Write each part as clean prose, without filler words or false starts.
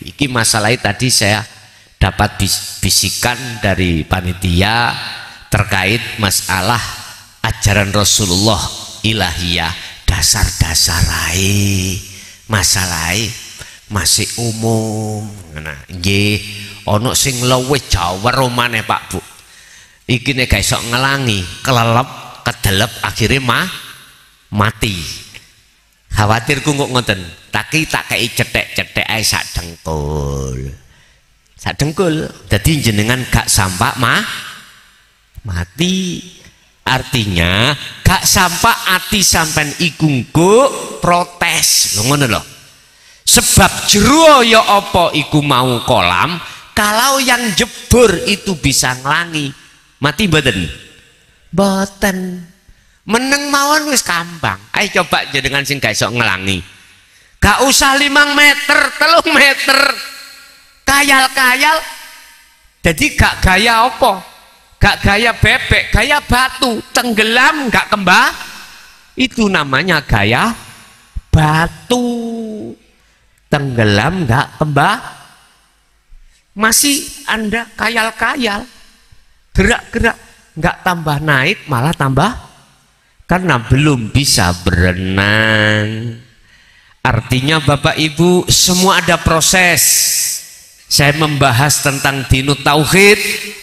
Iki masalahnya tadi saya dapat bisikan dari panitia terkait masalah ajaran Rasulullah ilahiyah, dasar-dasarai masalahnya masih umum. Nah, nggih ana sing luwih jawar romane Pak Bu. Iki nek gak iso ngelangi, kelelep, kedelep akhirnya mati. Khawatirku kok ngoten. Taki tak kei cetek-cetek ae sak dengkul. Sak dengkul. Dadi jenengan gak sampak mati. Artinya gak sampak ati sampean iku nggo protes. Lho ngono lho. Sebab jero ya apa iku mau kolam, kalau yang jebur itu bisa ngelangi. Mati mboten? Mboten. Meneng mawon wis kambang. Ayo coba jenengan sing gak iso ngelangi. Gak usah 5 meter, 3 meter. Kayal-kayal. Jadi gak gaya apa? Gak gaya bebek, gaya batu. Tenggelam gak kembang. Itu namanya gaya batu. Tenggelam gak kembang. Masih Anda kayal-kayal. Gerak-gerak. Gak tambah naik, malah tambah. Karena belum bisa berenang. Artinya Bapak Ibu semua ada proses. Saya membahas tentang dinut tauhid,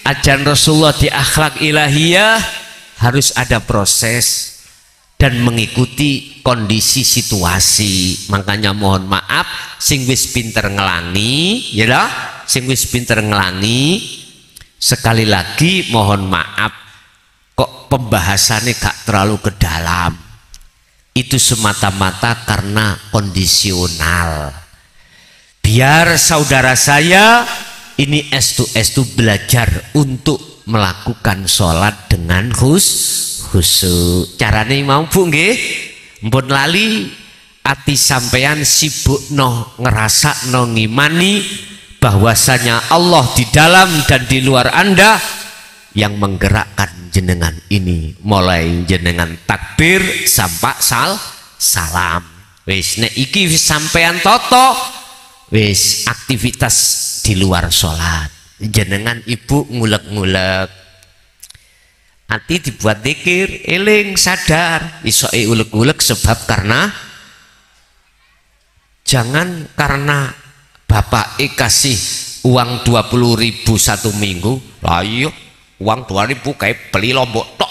ajaran Rasulullah di akhlak ilahiyah, harus ada proses dan mengikuti kondisi situasi. Makanya mohon maaf sing wis pinter ngelangi, ya lah, sing wis pinter ngelangi, sekali lagi mohon maaf kok pembahasannya gak terlalu ke dalam. Itu semata-mata karena kondisional. Biar saudara saya ini estu belajar untuk melakukan sholat dengan khusyuk. Carane mau Bu nggih? Mpun lali ati sampean sibuk no ngerasa no ngimani bahwasanya Allah di dalam dan di luar Anda yang menggerakkan jenengan ini, mulai jenengan takbir sampai salam. Wis nek iki wis sampean toto, wis aktivitas di luar sholat. Jenengan ibu ngulek-ngulek, hati dibuat zikir, eling sadar, isoke ulek-ulek sebab karena jangan karena bapak kasih uang 20.000 satu minggu, lah iya uang 2.000 kayak beli lombok tok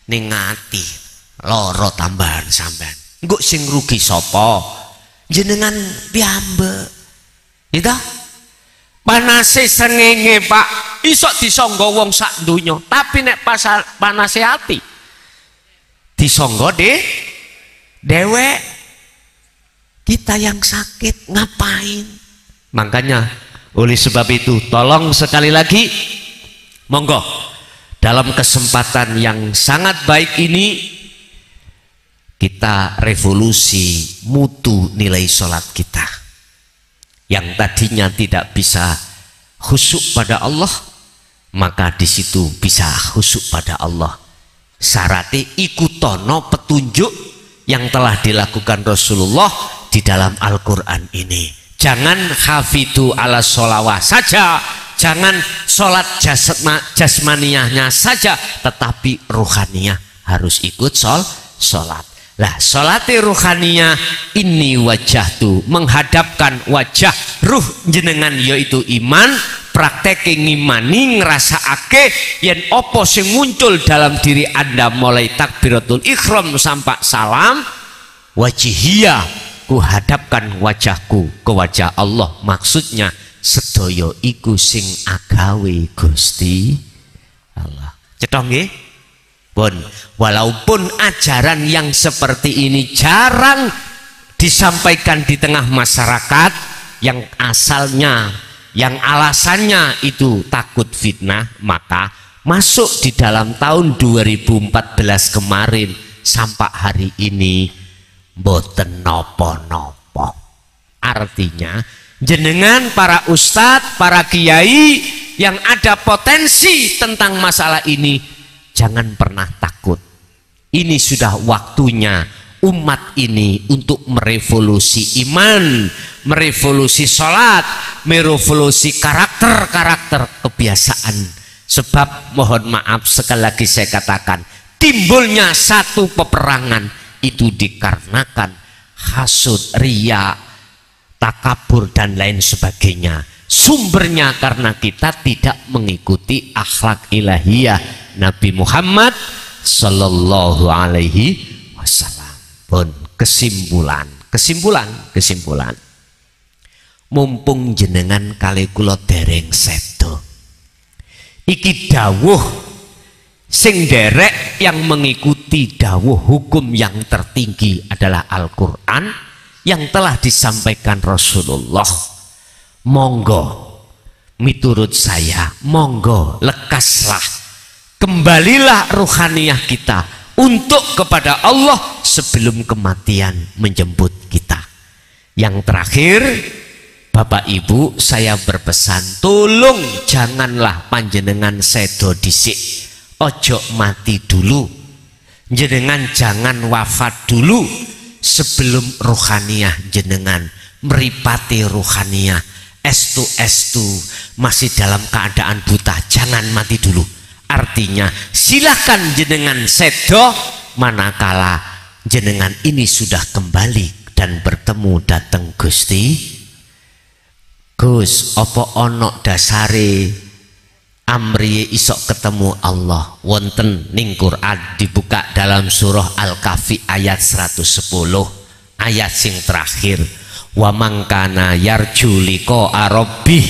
ning ngati loro tambahan sampean. Engko sing rugi sapa? Jenengan piyambak. Gitu? Panase srengenge Pak, iso disangga wong sak donya, tapi nek panase ati disangga dewek. Kita yang sakit ngapain? Makanya oleh sebab itu tolong sekali lagi, monggo dalam kesempatan yang sangat baik ini kita revolusi mutu nilai sholat kita yang tadinya tidak bisa khusyuk pada Allah, maka di situ bisa khusyuk pada Allah. Syaratnya ikutono petunjuk yang telah dilakukan Rasulullah di dalam Al-Quran ini. Jangan hafidu ala sholawah saja, jangan sholat jasmaniyahnya saja, tetapi ruhaniyah harus ikut sholat. Lah sholati ruhaniyah ini wajah tu menghadapkan wajah ruh jenengan yaitu iman, praktek ngimani ngrasakake yen opo sing muncul dalam diri Anda mulai takbiratul ihram sampai salam, wajihiyah ku hadapkan wajahku ke wajah Allah, maksudnya sedaya iku sing agawe Gusti Allah. Cetha nggih? Pun walaupun ajaran yang seperti ini jarang disampaikan di tengah masyarakat yang asalnya, yang alasannya itu takut fitnah, maka masuk di dalam tahun 2014 kemarin sampai hari ini mboten nopo-nopo. Artinya jenengan para ustadz, para kiai yang ada potensi tentang masalah ini, jangan pernah takut. Ini sudah waktunya umat ini untuk merevolusi iman, merevolusi sholat, merevolusi karakter kebiasaan. Sebab mohon maaf sekali lagi saya katakan, timbulnya satu peperangan itu dikarenakan hasud, riya, takabur dan lain sebagainya. Sumbernya karena kita tidak mengikuti akhlak ilahiyah Nabi Muhammad sallallahu alaihi wasallam. Pun kesimpulan. Mumpung jenengan kali kula dereng sedo. Iki dawuh sing derek yang mengikuti dawuh hukum yang tertinggi adalah Al-Qur'an yang telah disampaikan Rasulullah. Monggo miturut saya, monggo lekaslah, kembalilah ruhaniyah kita untuk kepada Allah sebelum kematian menjemput kita. Yang terakhir, Bapak Ibu, saya berpesan, tolong janganlah panjenengan sedo dhisik, ojo mati dulu, jenengan jangan wafat dulu sebelum ruhaniyah jenengan meripati ruhaniyah estu masih dalam keadaan buta, jangan mati dulu. Artinya silahkan jenengan sedo manakala jenengan ini sudah kembali dan bertemu datang Gusti. Gus, apa ono dasare amriye isok ketemu Allah? Wonten ning Quran, dibuka dalam surah Al-Kahfi ayat 110, ayat sing terakhir. Wa mangkana yarju liqa rabbih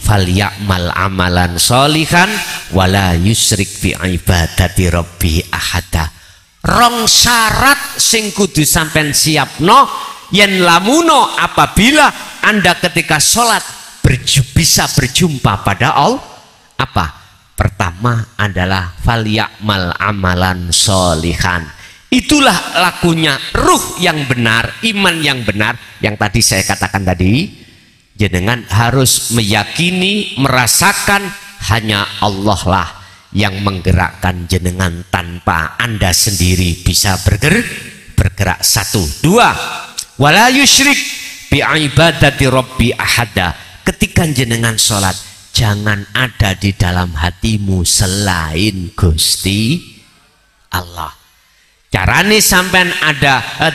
falyamal amalan sholihan wala yusrik fi ibadati rabbih ahada. Rong syarat sing kudu sampean siapno yen lamuno apabila Anda ketika sholat bisa berjumpa pada Allah. Apa? Pertama adalah falyamal amalan sholihan. Itulah lakunya ruh yang benar, iman yang benar, yang tadi saya katakan tadi. Jenengan harus meyakini, merasakan hanya Allah lah yang menggerakkan jenengan tanpa Anda sendiri bisa bergerak. Satu. Dua, wala yusyrik bi ibadati rabbi ahada. Ketika jenengan sholat, jangan ada di dalam hatimu selain Gusti Allah. Carane sampean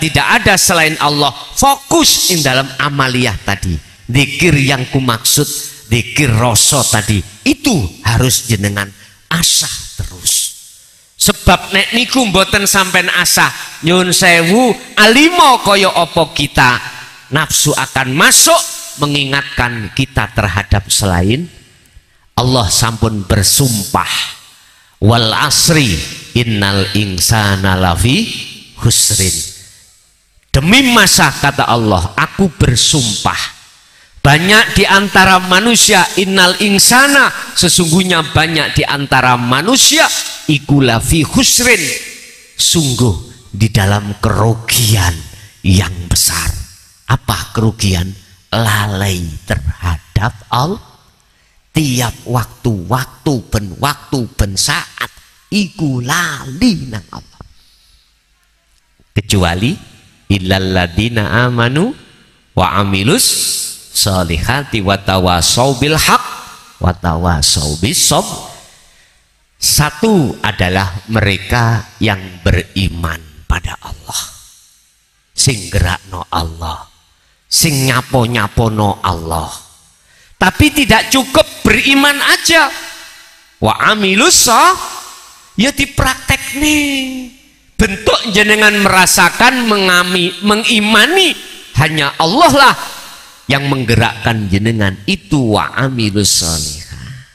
tidak ada selain Allah, fokus in dalam amaliyah tadi, zikir yang kumaksud, zikir rasa tadi, itu harus jenengan asah terus. Sebab nek niku mboten sampean asah, nyun sewu alimo kaya apa kita, nafsu akan masuk mengingatkan kita terhadap selain Allah. Sampun bersumpah, wal asri innal insana lafi husrin. Demi masa, kata Allah, aku bersumpah, banyak di antara manusia, innal insana, sesungguhnya banyak di antara manusia, iku lafi husrin, sungguh di dalam kerugian yang besar. Apa kerugian? Lalai terhadap Allah. Tiap waktu ben saat iku lali nang Allah. Kecuali illalladzina amanu wa amilus sholihati wa tawasau bil haq wa tawasau bis sabr. Satu adalah mereka yang beriman pada Allah, sing gerakno Allah, sing nyapo-nyapono Allah. Tapi tidak cukup beriman aja. Wa amilus ya dipraktek nih. Bentuk jenengan merasakan mengimani hanya Allah lah yang menggerakkan jenengan, itu wa amilus sholihah.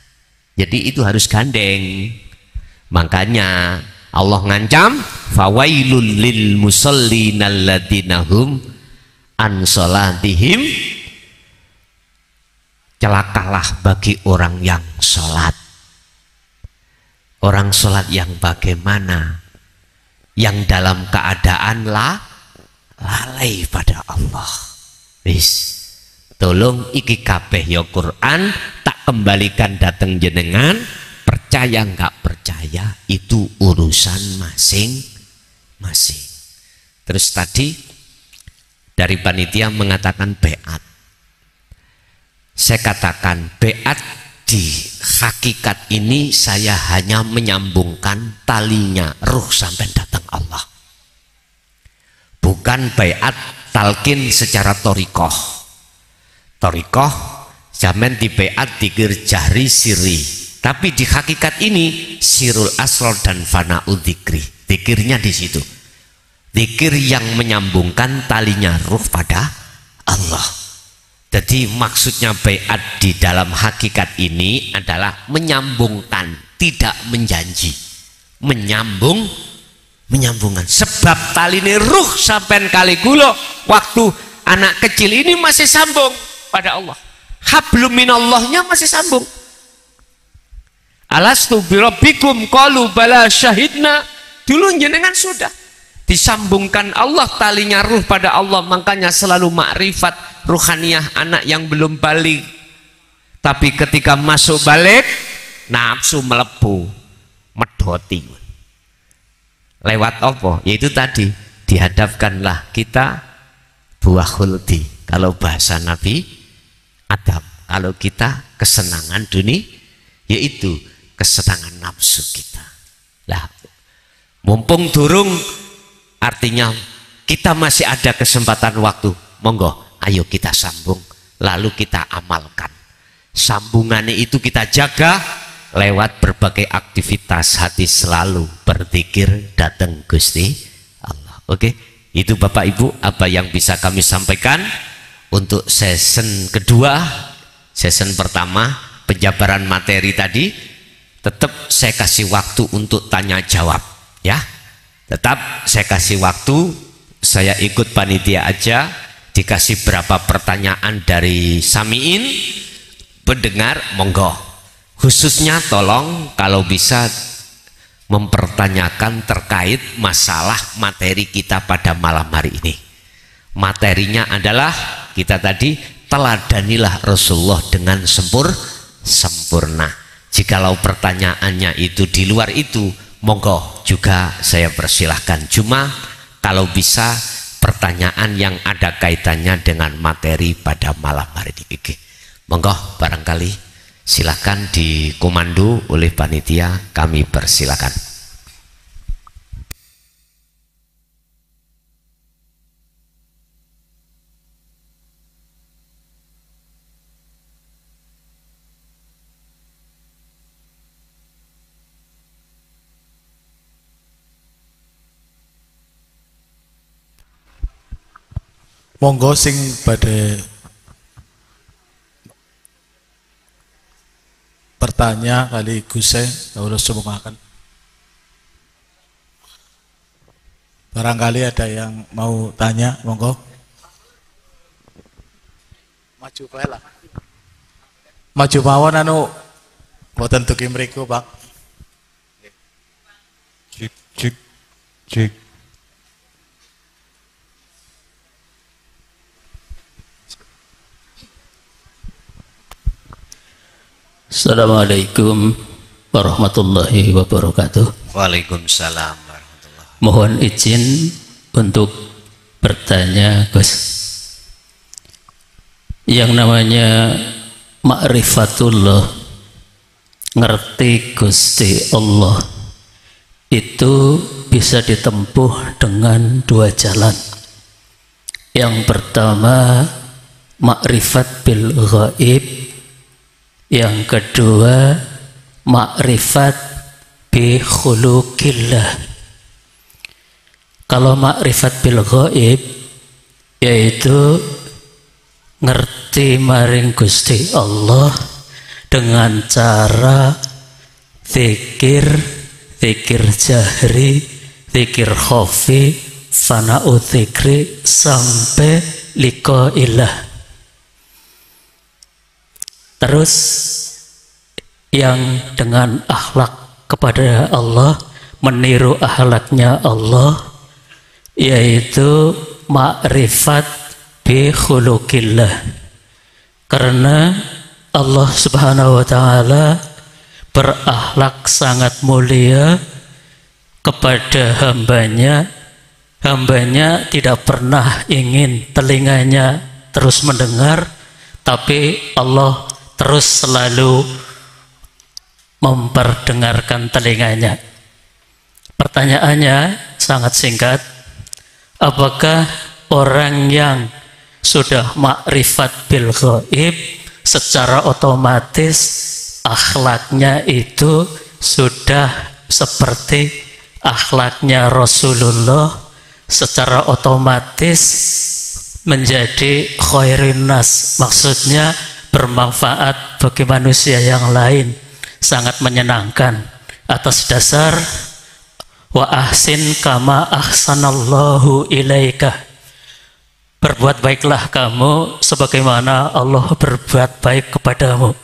Jadi itu harus gandeng. Makanya Allah ngancam, fawailul lil musallina alladzina hum an sholatihim, celakalah bagi orang yang sholat. Orang sholat yang bagaimana? Yang dalam keadaan lalai pada Allah. Wis, tolong iki kabeh ya Quran tak kembalikan dateng jenengan. Percaya nggak percaya itu urusan masing-masing. Terus tadi dari panitia mengatakan beat. Saya katakan beat di hakikat ini saya hanya menyambungkan talinya ruh sampai datang Allah. Bukan beat talqin secara torikoh. Torikoh zaman di beat dikir jahri siri. Tapi di hakikat ini sirul asror dan fana'u dzikri. Dzikirnya di situ. Dzikir yang menyambungkan talinya ruh pada Allah. Jadi maksudnya baiat di dalam hakikat ini adalah menyambungkan, tidak menjanji. Menyambungkan. Sebab tali ini ruh sampai kali gulo waktu anak kecil ini masih sambung pada Allah. Hablum minallahnya masih sambung. Alastu birabbikum qalu bala syahidna. Dulu jenengan sudah disambungkan Allah talinya ruh pada Allah, makanya selalu makrifat ruhaniyah anak yang belum balik. Tapi ketika masuk balik nafsu melebu medhoti. Lewat apa? Yaitu tadi dihadapkanlah kita buah khuldi. Kalau bahasa Nabi adab. Kalau kita kesenangan dunia, yaitu kesenangan nafsu kita. Lah mumpung durung, artinya kita masih ada kesempatan waktu. Monggo, ayo kita sambung, lalu kita amalkan. Sambungannya itu kita jaga lewat berbagai aktivitas hati, selalu berzikir datang Gusti Allah. Oke, itu Bapak Ibu apa yang bisa kami sampaikan untuk season kedua. Season pertama penjabaran materi tadi, tetap saya kasih waktu untuk tanya jawab ya. Tetap saya kasih waktu, saya ikut panitia aja, dikasih berapa pertanyaan dari samiin, pendengar, monggo. Khususnya tolong kalau bisa mempertanyakan terkait masalah materi kita pada malam hari ini. Materinya adalah kita tadi teladanilah Rasulullah dengan sempurna. Jikalau pertanyaannya itu di luar itu, monggo juga saya persilahkan. Cuma kalau bisa pertanyaan yang ada kaitannya dengan materi pada malam hari ini. Monggo barangkali silakan dikomando oleh panitia, kami persilakan. Monggo sing pada bertanya kali Guse harus semogakan. Barangkali ada yang mau tanya, monggo. Maju bae lah. Maju mawon anu mboten tuki mriku, Pak. Cik. Assalamualaikum warahmatullahi wabarakatuh. Waalaikumsalam warahmatullahi wabarakatuh. Mohon izin untuk bertanya, Gus. Yang namanya ma'rifatullah, ngerti Gusti Allah, itu bisa ditempuh dengan dua jalan. Yang pertama ma'rifat bil ghaib, yang kedua makrifat bi khuluqillah. Kalau makrifat bil ghaib yaitu ngerti maring Gusti Allah dengan cara zikir jahri, zikir khafi, fana'u dzikri sampai liqa'illah. Terus yang dengan akhlak kepada Allah, meniru akhlaknya Allah, yaitu ma'rifat bi khuluqillah. Karena Allah Subhanahu wa taala berakhlak sangat mulia kepada hambanya hambanya tidak pernah ingin telinganya terus mendengar, tapi Allah terus selalu memperdengarkan telinganya. Pertanyaannya sangat singkat, apakah orang yang sudah makrifat bil ghaib secara otomatis akhlaknya itu sudah seperti akhlaknya Rasulullah, secara otomatis menjadi khairin nas, maksudnya bermanfaat bagi manusia yang lain, sangat menyenangkan, atas dasar wa ahsin kama ahsanallahu ilaika, berbuat baiklah kamu sebagaimana Allah berbuat baik kepadamu.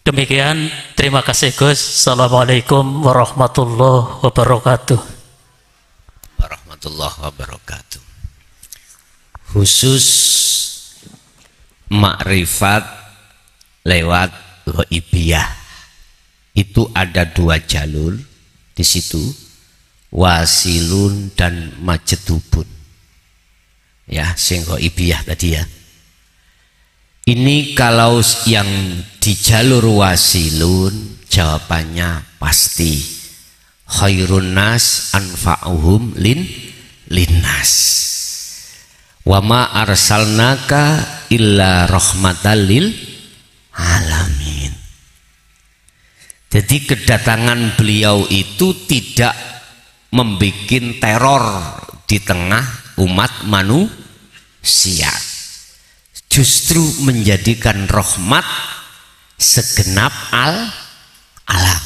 Demikian, terima kasih Gus. Assalamualaikum warahmatullahi wabarakatuh. Warahmatullahi wabarakatuh. Khusus makrifat lewat ghaibiyah itu ada 2 jalur di situ, wasilun dan majdubun. Ya, sing ghaibiyah tadi ya. Ini kalau yang di jalur wasilun jawabannya pasti khairun nas anfa'uhum linnas wa ma arsalnaka illa rahmatal lil alamin. Jadi kedatangan beliau itu tidak membuat teror di tengah umat manusia, justru menjadikan rahmat segenap alam.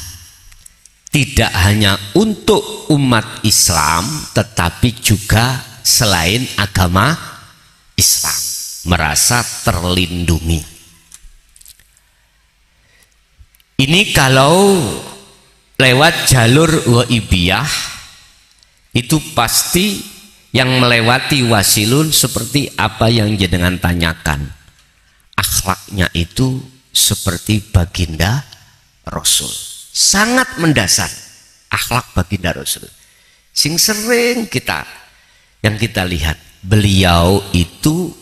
Tidak hanya untuk umat Islam, tetapi juga selain agama Islam merasa terlindungi. Ini kalau lewat jalur ghaibiyah itu pasti yang melewati wasilun seperti apa yang jenengan tanyakan. Akhlaknya itu seperti baginda Rasul. Sangat mendasar akhlak baginda Rasul. Sing sering yang kita lihat, beliau itu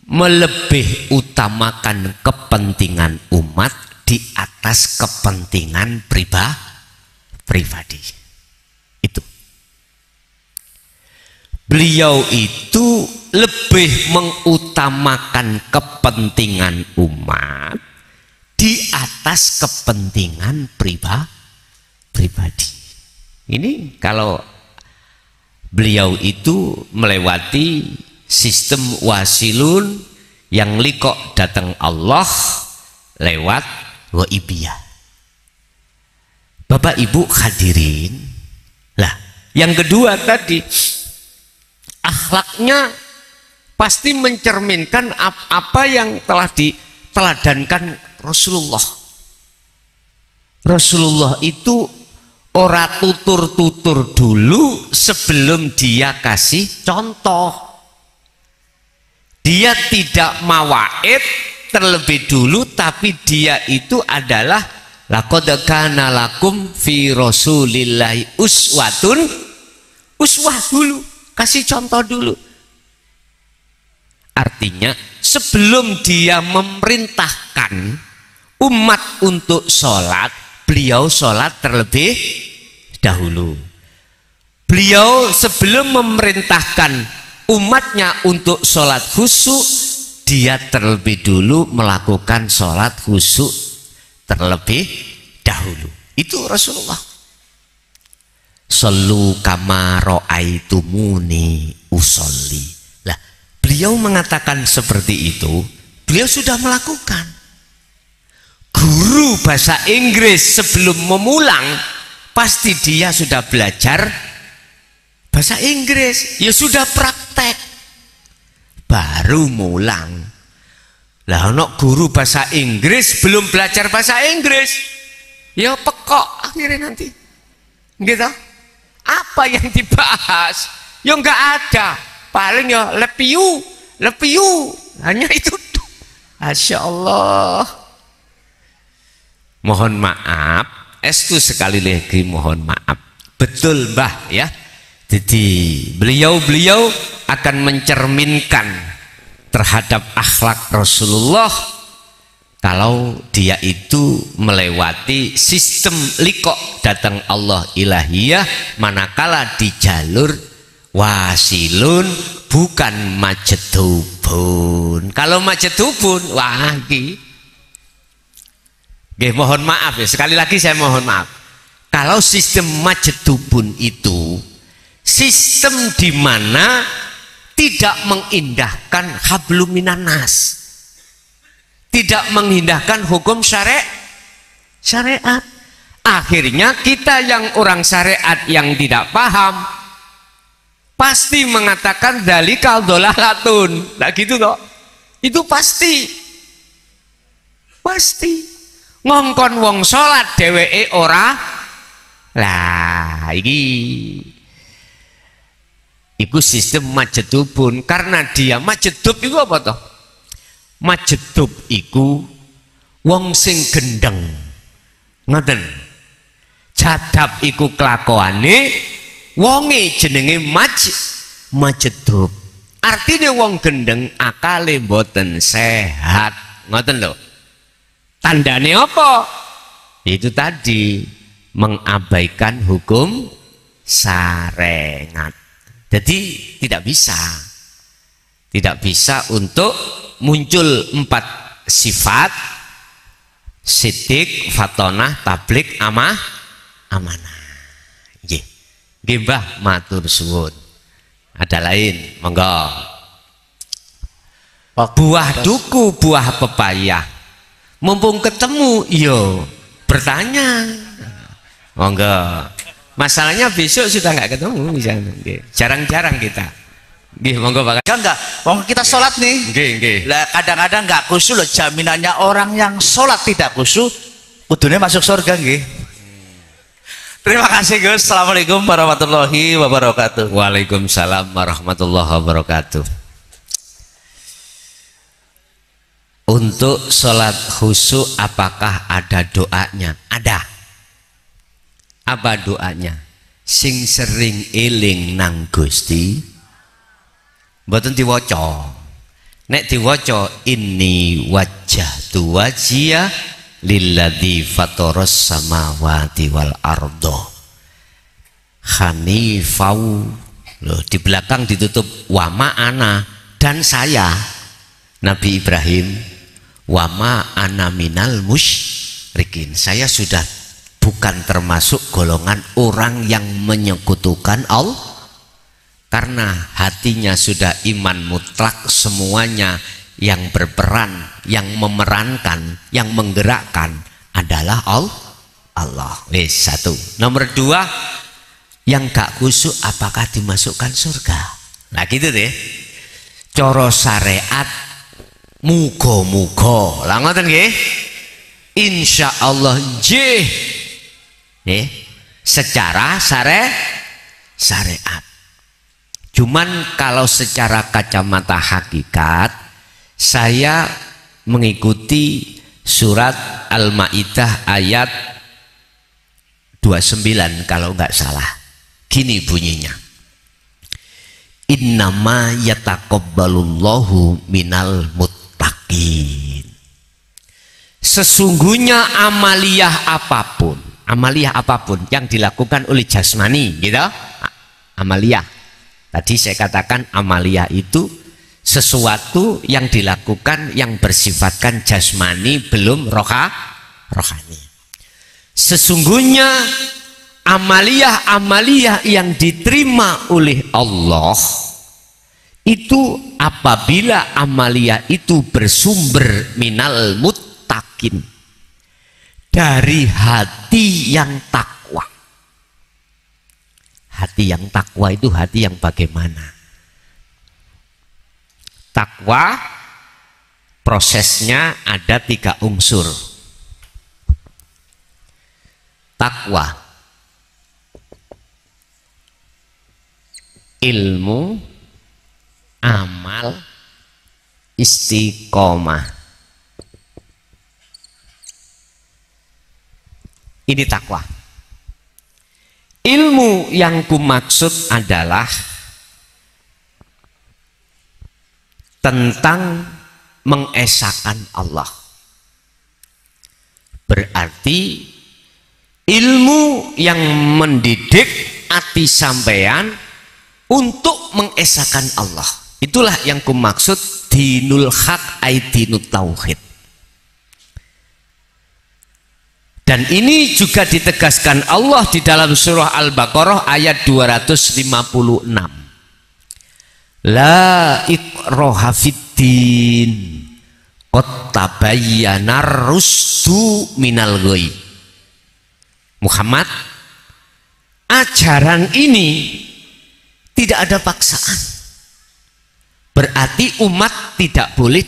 melebih utamakan kepentingan umat di atas kepentingan pribadi. Itu. Beliau itu lebih mengutamakan kepentingan umat di atas kepentingan pribadi. Ini kalau beliau itu melewati sistem wasilun yang likok datang Allah lewat ghaibiyah. Bapak Ibu hadirin, lah yang kedua tadi akhlaknya pasti mencerminkan apa yang telah diteladankan Rasulullah. Rasulullah itu ora tutur-tutur dulu sebelum dia kasih contoh. Dia tidak mawaid terlebih dulu, tapi dia itu adalah laqad kana lakum fi rasulillahi uswah dulu, kasih contoh dulu. Artinya sebelum dia memerintahkan umat untuk sholat, beliau sholat terlebih dahulu. Beliau sebelum memerintahkan umatnya untuk sholat khusyuk, dia terlebih dulu melakukan sholat khusyuk terlebih dahulu. Itu Rasulullah. Sallu kama ra'aitumuni usolli. Lah, beliau mengatakan seperti itu, beliau sudah melakukan. Guru bahasa Inggris sebelum memulang pasti dia sudah belajar bahasa Inggris, ya sudah praktek baru mulang. Lah ono guru bahasa Inggris belum belajar bahasa Inggris, ya pekok akhirnya nanti gitu. Apa yang dibahas ya enggak ada, paling ya lepiu hanya itu. Masya Allah. Mohon maaf, estu sekali lagi mohon maaf. Betul Mbah ya. Jadi beliau-beliau akan mencerminkan terhadap akhlak Rasulullah kalau dia itu melewati sistem likok datang Allah ilahiyah, manakala di jalur wasilun bukan majedubun. Kalau majedubun, wah iki. Mohon maaf ya, sekali lagi saya mohon maaf. Kalau sistem majedubun itu sistem di mana tidak mengindahkan hablum minan nas, tidak mengindahkan hukum syariat. Akhirnya kita yang orang syariat yang tidak paham pasti mengatakan dzalikal dhalalatun. Nah gitu toh. Itu pasti ngongkon wong salat dheweke ora. Lah iku sistem majedubun. Karena dia majedub itu apa toh? Majedub iku wong sing gendeng. Ngoten. Jadab iku kelakuane wonge jenenge majedub. Artinya wong gendeng akale mboten sehat. Ngoten lho. Tandane apa? Itu tadi mengabaikan hukum syariat. Jadi tidak bisa untuk muncul 4 sifat: sidik, fatonah, tablik, amanah. Nggih. Nggih Mbah, matur suwun. Ada lain, monggo. Buah duku, buah pepaya. Mumpung ketemu, yo bertanya. Monggo. Masalahnya besok sudah nggak ketemu misalnya. Jarang-jarang kita. Nggih, monggo Pak. Enggak, wong kita sholat nih. Nggih. Lah kadang-kadang nggak khusyuk loh, jaminannya orang yang sholat tidak khusyuk kudunya masuk surga nggih. Terima kasih Gus. Assalamualaikum warahmatullahi wabarakatuh. Waalaikumsalam warahmatullahi wabarakatuh. Untuk sholat khusyuk apakah ada doanya? Ada. Apa doanya? Sing sering eling nang Gusti mboten diwaca. Nek diwaca inni wajjahtu wajhiya lilladzi fataras samawati wal ardo hanifau. Loh, di belakang ditutup wama ana, dan saya Nabi Ibrahim wama ana minal musyrikin. Saya sudah bukan termasuk golongan orang yang menyekutukan Allah, karena hatinya sudah iman mutlak. Semuanya yang berperan, yang memerankan, yang menggerakkan adalah Allah. Wes, 1. Nomor 2, yang gak khusyuk apakah dimasukkan surga? Nah gitu deh. Coro syariat muga-muga. Lah ngoten nggih? Insyaallah nggih. Secara syariat. Cuman kalau secara kacamata hakikat, saya mengikuti surat Al-Maidah ayat 29 kalau nggak salah. Gini bunyinya: innama yataqabbalullahu minal muttaqin. Sesungguhnya amaliyah apapun yang dilakukan oleh jasmani, gitu. Amaliyah. Tadi saya katakan amaliyah itu sesuatu yang dilakukan yang bersifatkan jasmani, belum rohani. Sesungguhnya amaliyah yang diterima oleh Allah itu apabila amaliyah itu bersumber minal muttaqin, dari hati yang takwa. Hati yang takwa itu hati yang bagaimana? Takwa prosesnya ada 3 unsur. Takwa, ilmu, amal, istiqomah. Ini takwa. Ilmu yang kumaksud adalah tentang mengesahkan Allah. Berarti ilmu yang mendidik hati sampean untuk mengesahkan Allah. Itulah yang kumaksud dinul haq ay dinut tauhid. Dan ini juga ditegaskan Allah di dalam surah Al-Baqarah ayat 256. La ikraha fiddin qad tabayyana rusdu minal ghayy. Muhammad, ajaran ini tidak ada paksaan. Berarti umat tidak boleh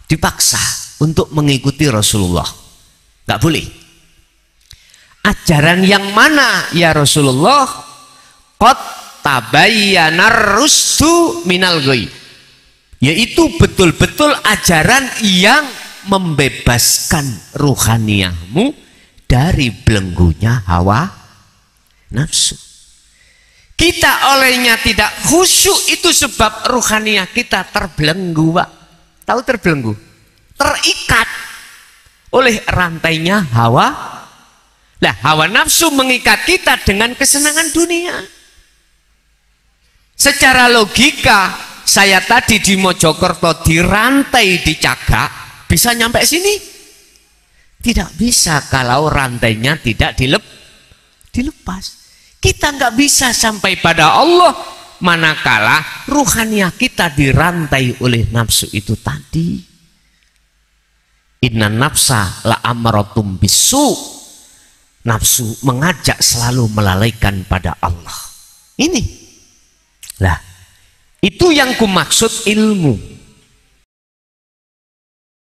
dipaksa untuk mengikuti Rasulullah. Nggak boleh. Ajaran yang mana ya Rasulullah? Qad tabayyana rusdu minal ghayy. Yaitu betul-betul ajaran yang membebaskan ruhaniyahmu dari belenggunya hawa nafsu. Kita olehnya tidak khusyuk itu sebab ruhaniyah kita terbelenggu, Pak. Tahu terbelenggu? Terikat oleh rantainya hawa. Nah, hawa nafsu mengikat kita dengan kesenangan dunia. Secara logika, saya tadi di Mojokerto dirantai di Cagak, bisa nyampe sini? Tidak bisa kalau rantainya tidak dilepas. Kita nggak bisa sampai pada Allah manakala ruhaniyah kita dirantai oleh nafsu itu tadi. Inna nafsa la amaratum bisu. Nafsu mengajak selalu melalaikan pada Allah. Ini lah, itu yang kumaksud ilmu.